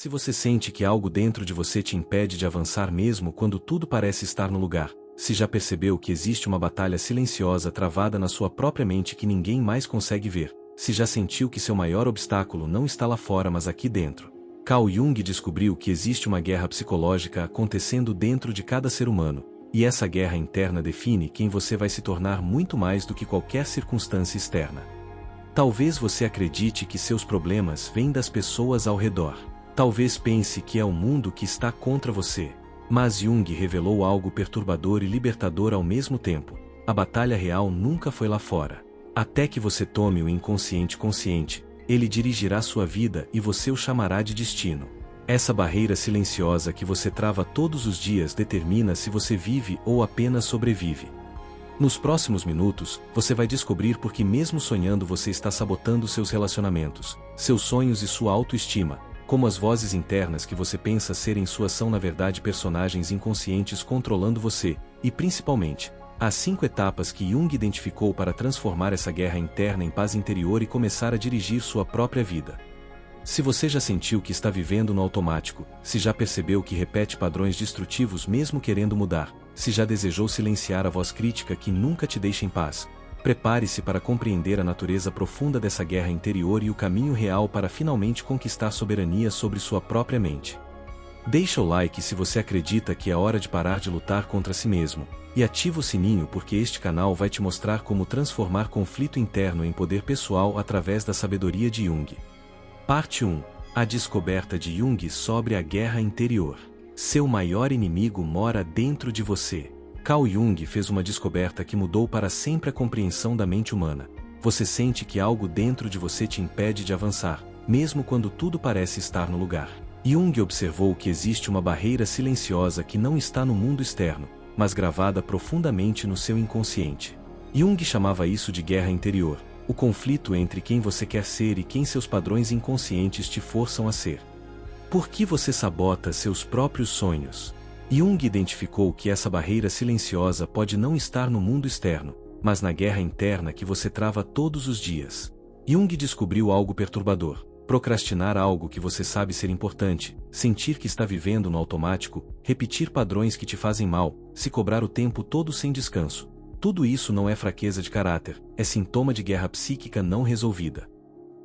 Se você sente que algo dentro de você te impede de avançar mesmo quando tudo parece estar no lugar, se já percebeu que existe uma batalha silenciosa travada na sua própria mente que ninguém mais consegue ver, se já sentiu que seu maior obstáculo não está lá fora mas aqui dentro. Carl Jung descobriu que existe uma guerra psicológica acontecendo dentro de cada ser humano, e essa guerra interna define quem você vai se tornar muito mais do que qualquer circunstância externa. Talvez você acredite que seus problemas vêm das pessoas ao redor. Talvez pense que é o mundo que está contra você. Mas Jung revelou algo perturbador e libertador ao mesmo tempo. A batalha real nunca foi lá fora. Até que você tome o inconsciente consciente, ele dirigirá sua vida e você o chamará de destino. Essa barreira silenciosa que você trava todos os dias determina se você vive ou apenas sobrevive. Nos próximos minutos, você vai descobrir por que mesmo sonhando você está sabotando seus relacionamentos, seus sonhos e sua autoestima, como as vozes internas que você pensa serem suas são na verdade personagens inconscientes controlando você, e principalmente, as 5 etapas que Jung identificou para transformar essa guerra interna em paz interior e começar a dirigir sua própria vida. Se você já sentiu que está vivendo no automático, se já percebeu que repete padrões destrutivos mesmo querendo mudar, se já desejou silenciar a voz crítica que nunca te deixa em paz, prepare-se para compreender a natureza profunda dessa guerra interior e o caminho real para finalmente conquistar soberania sobre sua própria mente. Deixa o like se você acredita que é hora de parar de lutar contra si mesmo, e ativa o sininho porque este canal vai te mostrar como transformar conflito interno em poder pessoal através da sabedoria de Jung. Parte 1. A descoberta de Jung sobre a guerra interior. Seu maior inimigo mora dentro de você. Carl Jung fez uma descoberta que mudou para sempre a compreensão da mente humana. Você sente que algo dentro de você te impede de avançar, mesmo quando tudo parece estar no lugar. Jung observou que existe uma barreira silenciosa que não está no mundo externo, mas gravada profundamente no seu inconsciente. Jung chamava isso de guerra interior, o conflito entre quem você quer ser e quem seus padrões inconscientes te forçam a ser. Por que você sabota seus próprios sonhos? Jung identificou que essa barreira silenciosa pode não estar no mundo externo, mas na guerra interna que você trava todos os dias. Jung descobriu algo perturbador: procrastinar algo que você sabe ser importante, sentir que está vivendo no automático, repetir padrões que te fazem mal, se cobrar o tempo todo sem descanso. Tudo isso não é fraqueza de caráter, é sintoma de guerra psíquica não resolvida.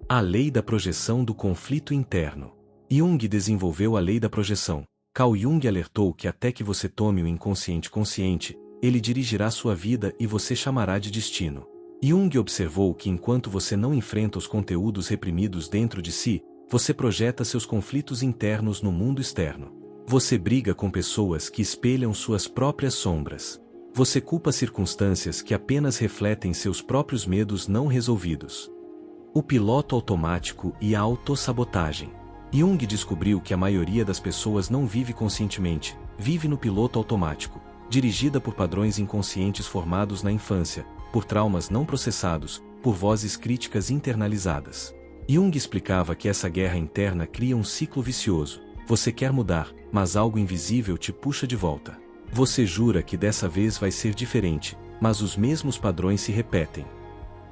A lei da projeção do conflito interno. Jung desenvolveu a lei da projeção. Carl Jung alertou que até que você tome o inconsciente consciente, ele dirigirá sua vida e você chamará de destino. Jung observou que enquanto você não enfrenta os conteúdos reprimidos dentro de si, você projeta seus conflitos internos no mundo externo. Você briga com pessoas que espelham suas próprias sombras. Você culpa circunstâncias que apenas refletem seus próprios medos não resolvidos. O piloto automático e a autossabotagem. Jung descobriu que a maioria das pessoas não vive conscientemente, vive no piloto automático, dirigida por padrões inconscientes formados na infância, por traumas não processados, por vozes críticas internalizadas. Jung explicava que essa guerra interna cria um ciclo vicioso. Você quer mudar, mas algo invisível te puxa de volta. Você jura que dessa vez vai ser diferente, mas os mesmos padrões se repetem.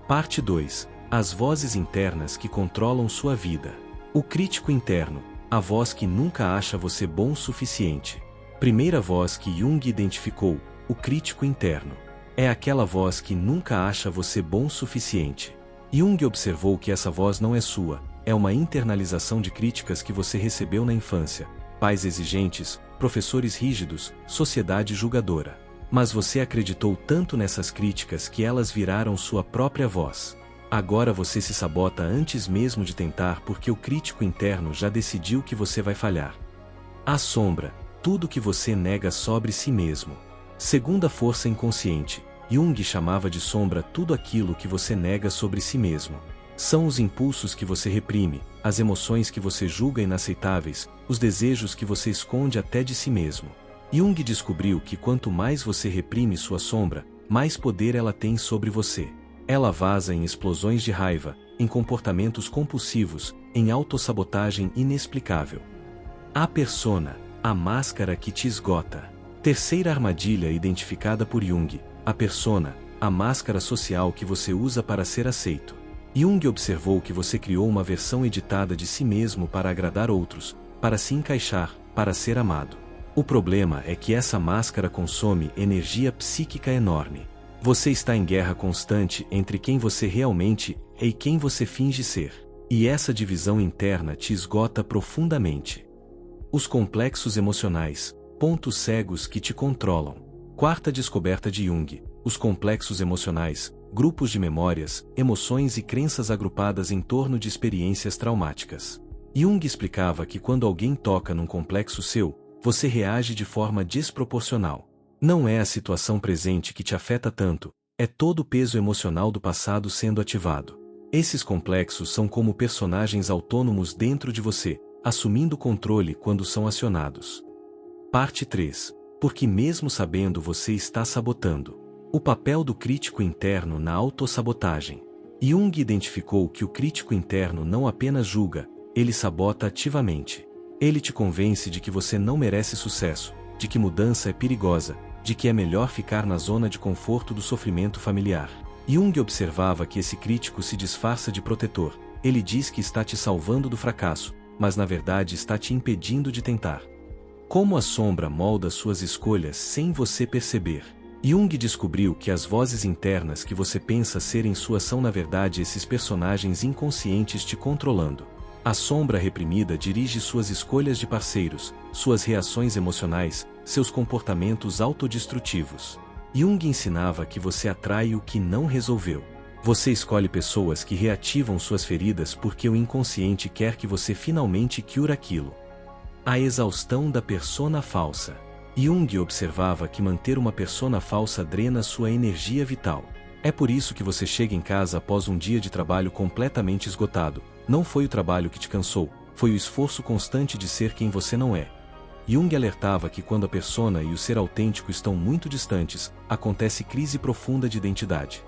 Parte 2. As vozes internas que controlam sua vida. O crítico interno, a voz que nunca acha você bom o suficiente. Primeira voz que Jung identificou, o crítico interno. É aquela voz que nunca acha você bom o suficiente. Jung observou que essa voz não é sua, é uma internalização de críticas que você recebeu na infância. Pais exigentes, professores rígidos, sociedade julgadora. Mas você acreditou tanto nessas críticas que elas viraram sua própria voz. Agora você se sabota antes mesmo de tentar porque o crítico interno já decidiu que você vai falhar. A sombra, tudo que você nega sobre si mesmo. Segunda força inconsciente, Jung chamava de sombra tudo aquilo que você nega sobre si mesmo. São os impulsos que você reprime, as emoções que você julga inaceitáveis, os desejos que você esconde até de si mesmo. Jung descobriu que quanto mais você reprime sua sombra, mais poder ela tem sobre você. Ela vaza em explosões de raiva, em comportamentos compulsivos, em autossabotagem inexplicável. A persona, a máscara que te esgota. Terceira armadilha identificada por Jung, a persona, a máscara social que você usa para ser aceito. Jung observou que você criou uma versão editada de si mesmo para agradar outros, para se encaixar, para ser amado. O problema é que essa máscara consome energia psíquica enorme. Você está em guerra constante entre quem você realmente é e quem você finge ser. E essa divisão interna te esgota profundamente. Os complexos emocionais, pontos cegos que te controlam. Quarta descoberta de Jung: os complexos emocionais, grupos de memórias, emoções e crenças agrupadas em torno de experiências traumáticas. Jung explicava que quando alguém toca num complexo seu, você reage de forma desproporcional. Não é a situação presente que te afeta tanto, é todo o peso emocional do passado sendo ativado. Esses complexos são como personagens autônomos dentro de você, assumindo controle quando são acionados. Parte 3. Porque mesmo sabendo você está sabotando. O papel do crítico interno na autossabotagem. Jung identificou que o crítico interno não apenas julga, ele sabota ativamente. Ele te convence de que você não merece sucesso, de que mudança é perigosa, de que é melhor ficar na zona de conforto do sofrimento familiar. Jung observava que esse crítico se disfarça de protetor. Ele diz que está te salvando do fracasso, mas na verdade está te impedindo de tentar. Como a sombra molda suas escolhas sem você perceber. Jung descobriu que as vozes internas que você pensa serem suas são na verdade esses personagens inconscientes te controlando. A sombra reprimida dirige suas escolhas de parceiros, suas reações emocionais, seus comportamentos autodestrutivos. Jung ensinava que você atrai o que não resolveu. Você escolhe pessoas que reativam suas feridas porque o inconsciente quer que você finalmente cure aquilo. A exaustão da persona falsa. Jung observava que manter uma persona falsa drena sua energia vital. É por isso que você chega em casa após um dia de trabalho completamente esgotado. Não foi o trabalho que te cansou, foi o esforço constante de ser quem você não é. Jung alertava que quando a persona e o ser autêntico estão muito distantes, acontece crise profunda de identidade.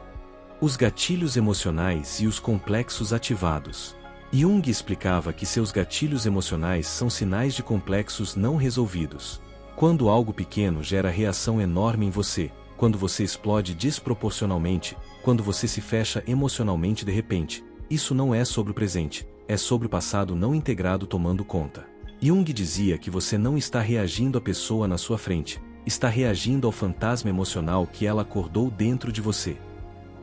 Os gatilhos emocionais e os complexos ativados. Jung explicava que seus gatilhos emocionais são sinais de complexos não resolvidos. Quando algo pequeno gera reação enorme em você, quando você explode desproporcionalmente, quando você se fecha emocionalmente de repente, isso não é sobre o presente, é sobre o passado não integrado tomando conta. Jung dizia que você não está reagindo à pessoa na sua frente, está reagindo ao fantasma emocional que ela acordou dentro de você.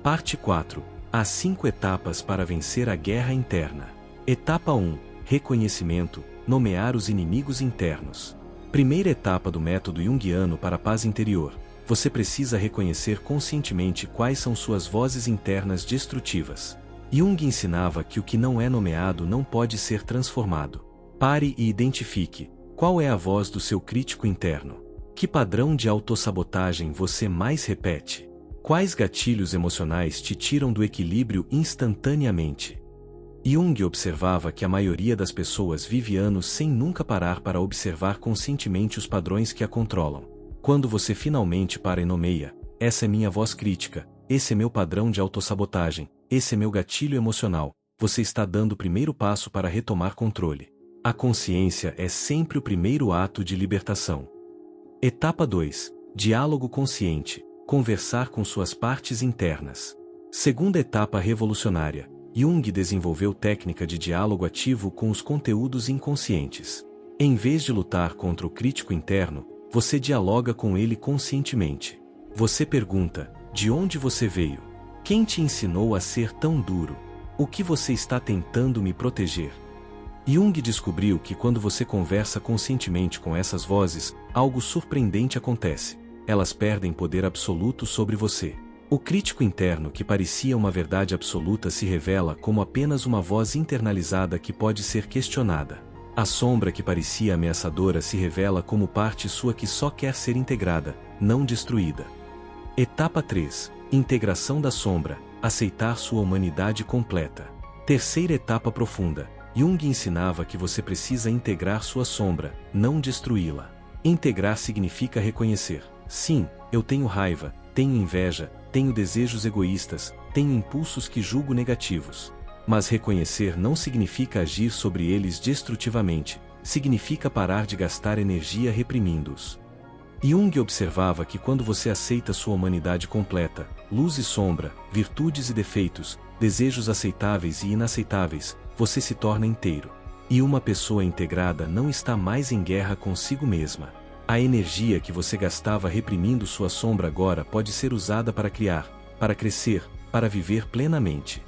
Parte 4. As 5 etapas para vencer a guerra interna. Etapa 1. Reconhecimento, nomear os inimigos internos. Primeira etapa do método junguiano para a paz interior. Você precisa reconhecer conscientemente quais são suas vozes internas destrutivas. Jung ensinava que o que não é nomeado não pode ser transformado. Pare e identifique qual é a voz do seu crítico interno. Que padrão de autossabotagem você mais repete? Quais gatilhos emocionais te tiram do equilíbrio instantaneamente? Jung observava que a maioria das pessoas vive anos sem nunca parar para observar conscientemente os padrões que a controlam. Quando você finalmente para e nomeia, essa é minha voz crítica, esse é meu padrão de autossabotagem, esse é meu gatilho emocional, você está dando o primeiro passo para retomar controle. A consciência é sempre o primeiro ato de libertação. Etapa 2. Diálogo consciente. Conversar com suas partes internas. Segunda etapa revolucionária. Jung desenvolveu técnica de diálogo ativo com os conteúdos inconscientes. Em vez de lutar contra o crítico interno, você dialoga com ele conscientemente. Você pergunta: de onde você veio? Quem te ensinou a ser tão duro? O que você está tentando me proteger? Jung descobriu que quando você conversa conscientemente com essas vozes, algo surpreendente acontece. Elas perdem poder absoluto sobre você. O crítico interno que parecia uma verdade absoluta se revela como apenas uma voz internalizada que pode ser questionada. A sombra que parecia ameaçadora se revela como parte sua que só quer ser integrada, não destruída. Etapa 3. Integração da sombra, aceitar sua humanidade completa. Terceira etapa profunda. Jung ensinava que você precisa integrar sua sombra, não destruí-la. Integrar significa reconhecer: sim, eu tenho raiva, tenho inveja, tenho desejos egoístas, tenho impulsos que julgo negativos. Mas reconhecer não significa agir sobre eles destrutivamente, significa parar de gastar energia reprimindo-os. Jung observava que quando você aceita sua humanidade completa, luz e sombra, virtudes e defeitos, desejos aceitáveis e inaceitáveis, você se torna inteiro. E uma pessoa integrada não está mais em guerra consigo mesma. A energia que você gastava reprimindo sua sombra agora pode ser usada para criar, para crescer, para viver plenamente.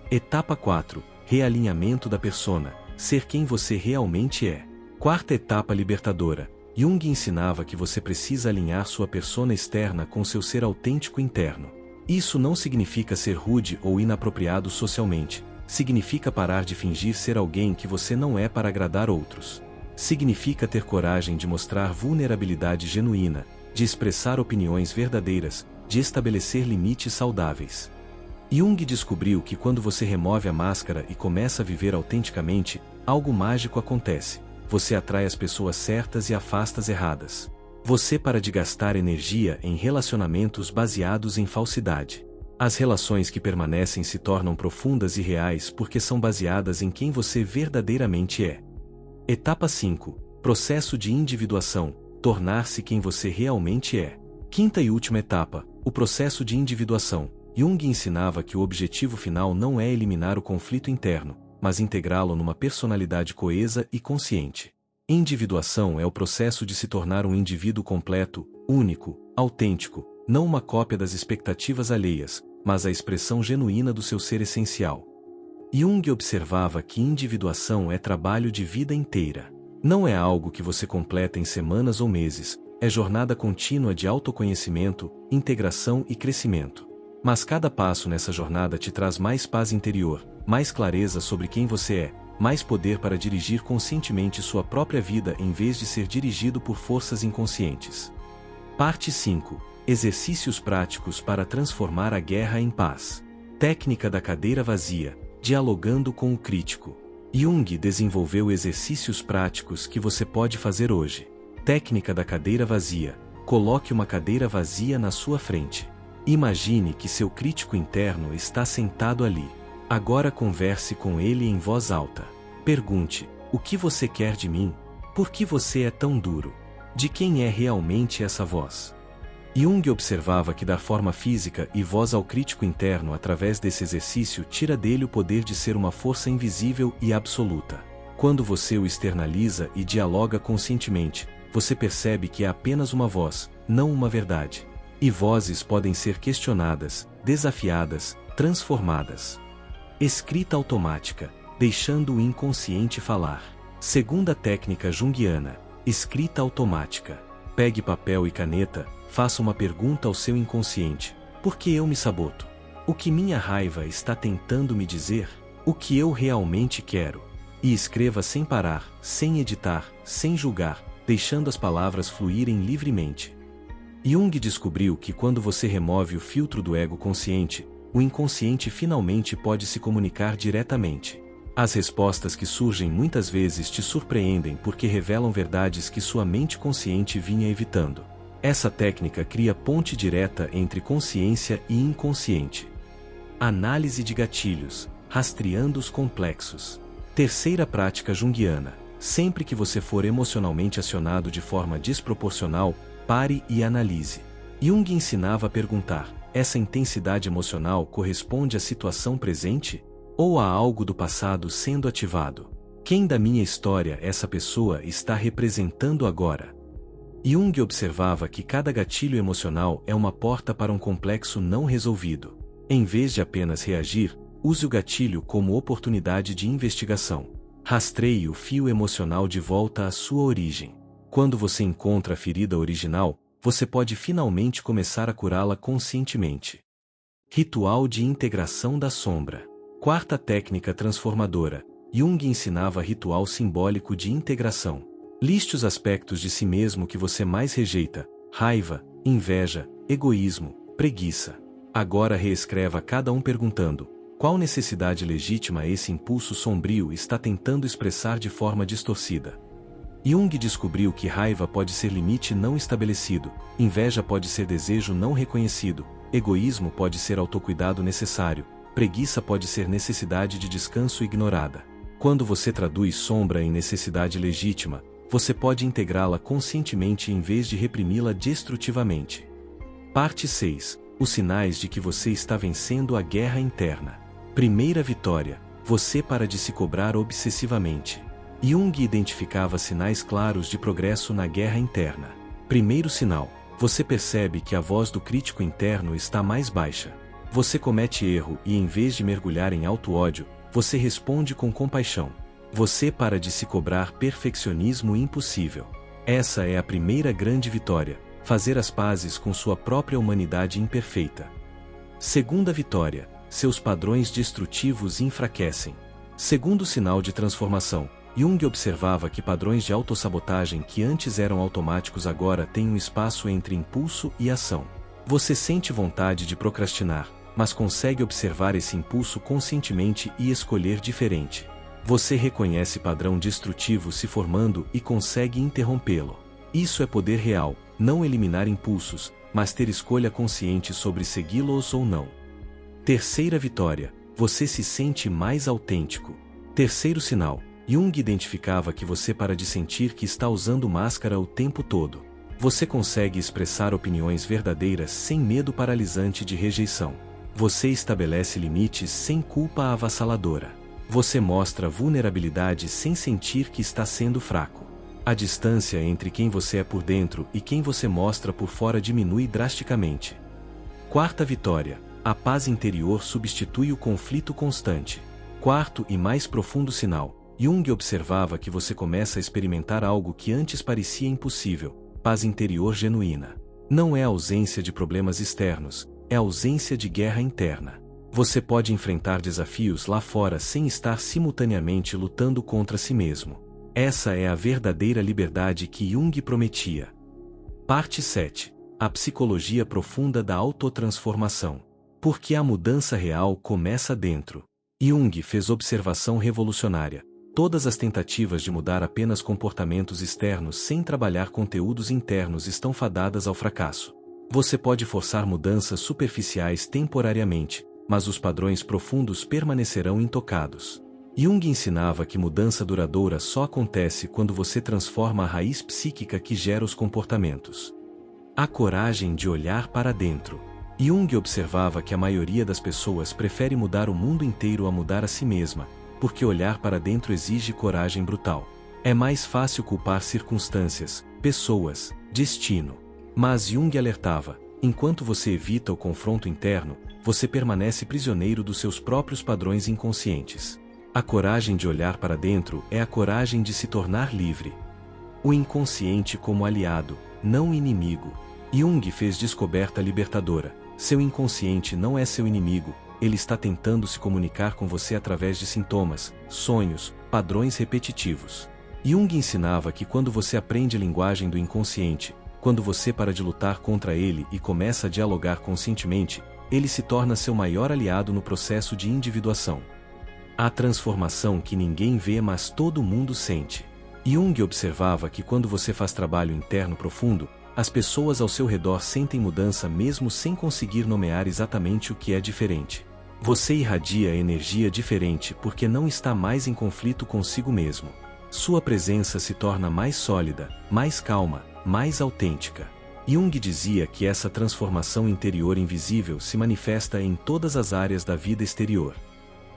Etapa 4. Realinhamento da persona. Ser quem você realmente é. Quarta etapa libertadora. Jung ensinava que você precisa alinhar sua persona externa com seu ser autêntico interno. Isso não significa ser rude ou inapropriado socialmente. Significa parar de fingir ser alguém que você não é para agradar outros. Significa ter coragem de mostrar vulnerabilidade genuína, de expressar opiniões verdadeiras, de estabelecer limites saudáveis. Jung descobriu que quando você remove a máscara e começa a viver autenticamente, algo mágico acontece. Você atrai as pessoas certas e afasta as erradas. Você para de gastar energia em relacionamentos baseados em falsidade. As relações que permanecem se tornam profundas e reais porque são baseadas em quem você verdadeiramente é. Etapa 5. Processo de individuação. Tornar-se quem você realmente é. Quinta e última etapa. O processo de individuação. Jung ensinava que o objetivo final não é eliminar o conflito interno, mas integrá-lo numa personalidade coesa e consciente. Individuação é o processo de se tornar um indivíduo completo, único, autêntico, não uma cópia das expectativas alheias, mas a expressão genuína do seu ser essencial. Jung observava que individuação é trabalho de vida inteira. Não é algo que você completa em semanas ou meses, é jornada contínua de autoconhecimento, integração e crescimento. Mas cada passo nessa jornada te traz mais paz interior, mais clareza sobre quem você é, mais poder para dirigir conscientemente sua própria vida em vez de ser dirigido por forças inconscientes. Parte 5. Exercícios práticos para transformar a guerra em paz. Técnica da cadeira vazia. Dialogando com o crítico. Jung desenvolveu exercícios práticos que você pode fazer hoje. Técnica da cadeira vazia. Coloque uma cadeira vazia na sua frente. Imagine que seu crítico interno está sentado ali. Agora converse com ele em voz alta. Pergunte: o que você quer de mim? Por que você é tão duro? De quem é realmente essa voz? Jung observava que dar forma física e voz ao crítico interno através desse exercício tira dele o poder de ser uma força invisível e absoluta. Quando você o externaliza e dialoga conscientemente, você percebe que é apenas uma voz, não uma verdade. E vozes podem ser questionadas, desafiadas, transformadas. Escrita automática, deixando o inconsciente falar. Segunda técnica junguiana, escrita automática. Pegue papel e caneta, faça uma pergunta ao seu inconsciente. Por que eu me saboto? O que minha raiva está tentando me dizer? O que eu realmente quero? E escreva sem parar, sem editar, sem julgar, deixando as palavras fluírem livremente. Jung descobriu que quando você remove o filtro do ego consciente, o inconsciente finalmente pode se comunicar diretamente. As respostas que surgem muitas vezes te surpreendem porque revelam verdades que sua mente consciente vinha evitando. Essa técnica cria ponte direta entre consciência e inconsciente. Análise de gatilhos, rastreando os complexos. Terceira prática junguiana. Sempre que você for emocionalmente acionado de forma desproporcional, pare e analise. Jung ensinava a perguntar: essa intensidade emocional corresponde à situação presente? Ou a algo do passado sendo ativado? Quem da minha história essa pessoa está representando agora? Jung observava que cada gatilho emocional é uma porta para um complexo não resolvido. Em vez de apenas reagir, use o gatilho como oportunidade de investigação. Rastreie o fio emocional de volta à sua origem. Quando você encontra a ferida original, você pode finalmente começar a curá-la conscientemente. Ritual de integração da sombra. Quarta técnica transformadora. Jung ensinava ritual simbólico de integração. Liste os aspectos de si mesmo que você mais rejeita: raiva, inveja, egoísmo, preguiça. Agora reescreva cada um perguntando: qual necessidade legítima esse impulso sombrio está tentando expressar de forma distorcida? Jung descobriu que raiva pode ser limite não estabelecido, inveja pode ser desejo não reconhecido, egoísmo pode ser autocuidado necessário, preguiça pode ser necessidade de descanso ignorada. Quando você traduz sombra em necessidade legítima, você pode integrá-la conscientemente em vez de reprimi-la destrutivamente. Parte 6. Os sinais de que você está vencendo a guerra interna. Primeira vitória: você para de se cobrar obsessivamente. Jung identificava sinais claros de progresso na guerra interna. Primeiro sinal: você percebe que a voz do crítico interno está mais baixa. Você comete erro e, em vez de mergulhar em auto-ódio, você responde com compaixão. Você para de se cobrar perfeccionismo impossível. Essa é a primeira grande vitória: fazer as pazes com sua própria humanidade imperfeita. Segunda vitória: seus padrões destrutivos enfraquecem. Segundo sinal de transformação: Jung observava que padrões de autossabotagem que antes eram automáticos agora têm um espaço entre impulso e ação. Você sente vontade de procrastinar, mas consegue observar esse impulso conscientemente e escolher diferente. Você reconhece padrão destrutivo se formando e consegue interrompê-lo. Isso é poder real, não eliminar impulsos, mas ter escolha consciente sobre segui-los ou não. Terceira vitória: você se sente mais autêntico. Terceiro sinal: Jung identificava que você para de sentir que está usando máscara o tempo todo. Você consegue expressar opiniões verdadeiras sem medo paralisante de rejeição. Você estabelece limites sem culpa avassaladora. Você mostra vulnerabilidade sem sentir que está sendo fraco. A distância entre quem você é por dentro e quem você mostra por fora diminui drasticamente. Quarta vitória: a paz interior substitui o conflito constante. Quarto e mais profundo sinal: Jung observava que você começa a experimentar algo que antes parecia impossível: paz interior genuína. Não é ausência de problemas externos, é ausência de guerra interna. Você pode enfrentar desafios lá fora sem estar simultaneamente lutando contra si mesmo. Essa é a verdadeira liberdade que Jung prometia. Parte 7. A psicologia profunda da autotransformação. Porque a mudança real começa dentro. Jung fez observação revolucionária. Todas as tentativas de mudar apenas comportamentos externos sem trabalhar conteúdos internos estão fadadas ao fracasso. Você pode forçar mudanças superficiais temporariamente, mas os padrões profundos permanecerão intocados. Jung ensinava que mudança duradoura só acontece quando você transforma a raiz psíquica que gera os comportamentos. A coragem de olhar para dentro. Jung observava que a maioria das pessoas prefere mudar o mundo inteiro a mudar a si mesma, porque olhar para dentro exige coragem brutal. É mais fácil culpar circunstâncias, pessoas, destino. Mas Jung alertava: enquanto você evita o confronto interno, você permanece prisioneiro dos seus próprios padrões inconscientes. A coragem de olhar para dentro é a coragem de se tornar livre. O inconsciente como aliado, não inimigo. Jung fez descoberta libertadora: seu inconsciente não é seu inimigo. Ele está tentando se comunicar com você através de sintomas, sonhos, padrões repetitivos. Jung ensinava que quando você aprende a linguagem do inconsciente, quando você para de lutar contra ele e começa a dialogar conscientemente, ele se torna seu maior aliado no processo de individuação. A transformação que ninguém vê mas todo mundo sente. Jung observava que quando você faz trabalho interno profundo, as pessoas ao seu redor sentem mudança mesmo sem conseguir nomear exatamente o que é diferente. Você irradia energia diferente porque não está mais em conflito consigo mesmo. Sua presença se torna mais sólida, mais calma, mais autêntica. Jung dizia que essa transformação interior invisível se manifesta em todas as áreas da vida exterior.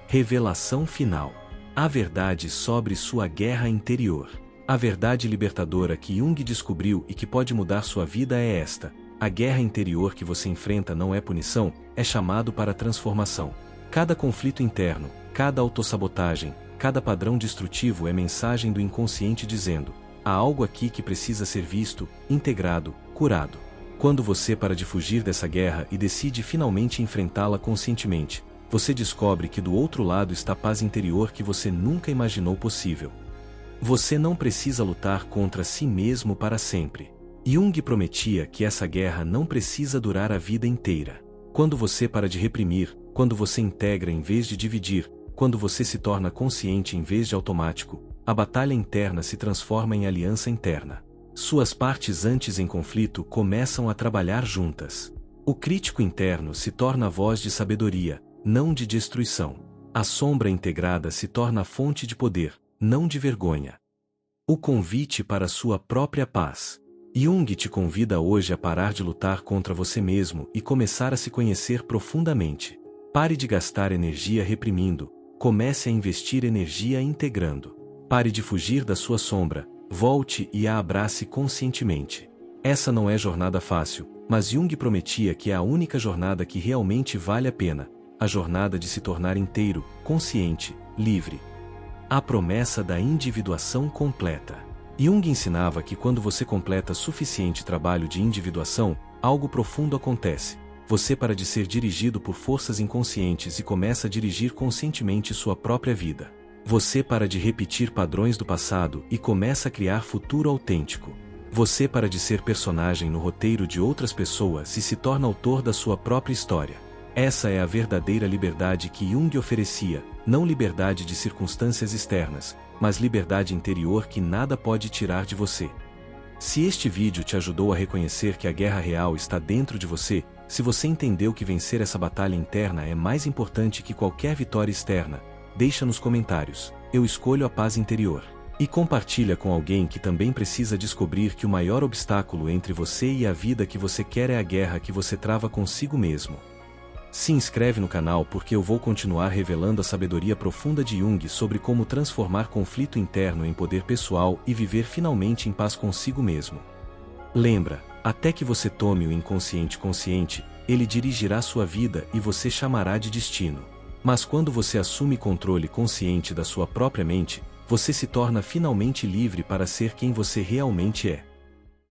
Revelação final. A verdade sobre sua guerra interior. A verdade libertadora que Jung descobriu e que pode mudar sua vida é esta: a guerra interior que você enfrenta não é punição, é chamado para transformação. Cada conflito interno, cada autossabotagem, cada padrão destrutivo é mensagem do inconsciente dizendo: há algo aqui que precisa ser visto, integrado, curado. Quando você para de fugir dessa guerra e decide finalmente enfrentá-la conscientemente, você descobre que do outro lado está a paz interior que você nunca imaginou possível. Você não precisa lutar contra si mesmo para sempre. Jung prometia que essa guerra não precisa durar a vida inteira. Quando você para de reprimir, quando você integra em vez de dividir, quando você se torna consciente em vez de automático, a batalha interna se transforma em aliança interna. Suas partes antes em conflito começam a trabalhar juntas. O crítico interno se torna a voz de sabedoria, não de destruição. A sombra integrada se torna a fonte de poder, não de vergonha. O convite para sua própria paz. Jung te convida hoje a parar de lutar contra você mesmo e começar a se conhecer profundamente. Pare de gastar energia reprimindo, comece a investir energia integrando. Pare de fugir da sua sombra, volte e a abrace conscientemente. Essa não é jornada fácil, mas Jung prometia que é a única jornada que realmente vale a pena, a jornada de se tornar inteiro, consciente, livre. A promessa da individuação completa. Jung ensinava que quando você completa suficiente trabalho de individuação, algo profundo acontece. Você para de ser dirigido por forças inconscientes e começa a dirigir conscientemente sua própria vida. Você para de repetir padrões do passado e começa a criar futuro autêntico. Você para de ser personagem no roteiro de outras pessoas e se torna autor da sua própria história. Essa é a verdadeira liberdade que Jung oferecia, não liberdade de circunstâncias externas, mas liberdade interior que nada pode tirar de você. Se este vídeo te ajudou a reconhecer que a guerra real está dentro de você, se você entendeu que vencer essa batalha interna é mais importante que qualquer vitória externa, deixa nos comentários, eu escolho a paz interior. E compartilha com alguém que também precisa descobrir que o maior obstáculo entre você e a vida que você quer é a guerra que você trava consigo mesmo. Se inscreve no canal porque eu vou continuar revelando a sabedoria profunda de Jung sobre como transformar conflito interno em poder pessoal e viver finalmente em paz consigo mesmo. Lembra, até que você tome o inconsciente consciente, ele dirigirá sua vida e você chamará de destino. Mas quando você assume controle consciente da sua própria mente, você se torna finalmente livre para ser quem você realmente é.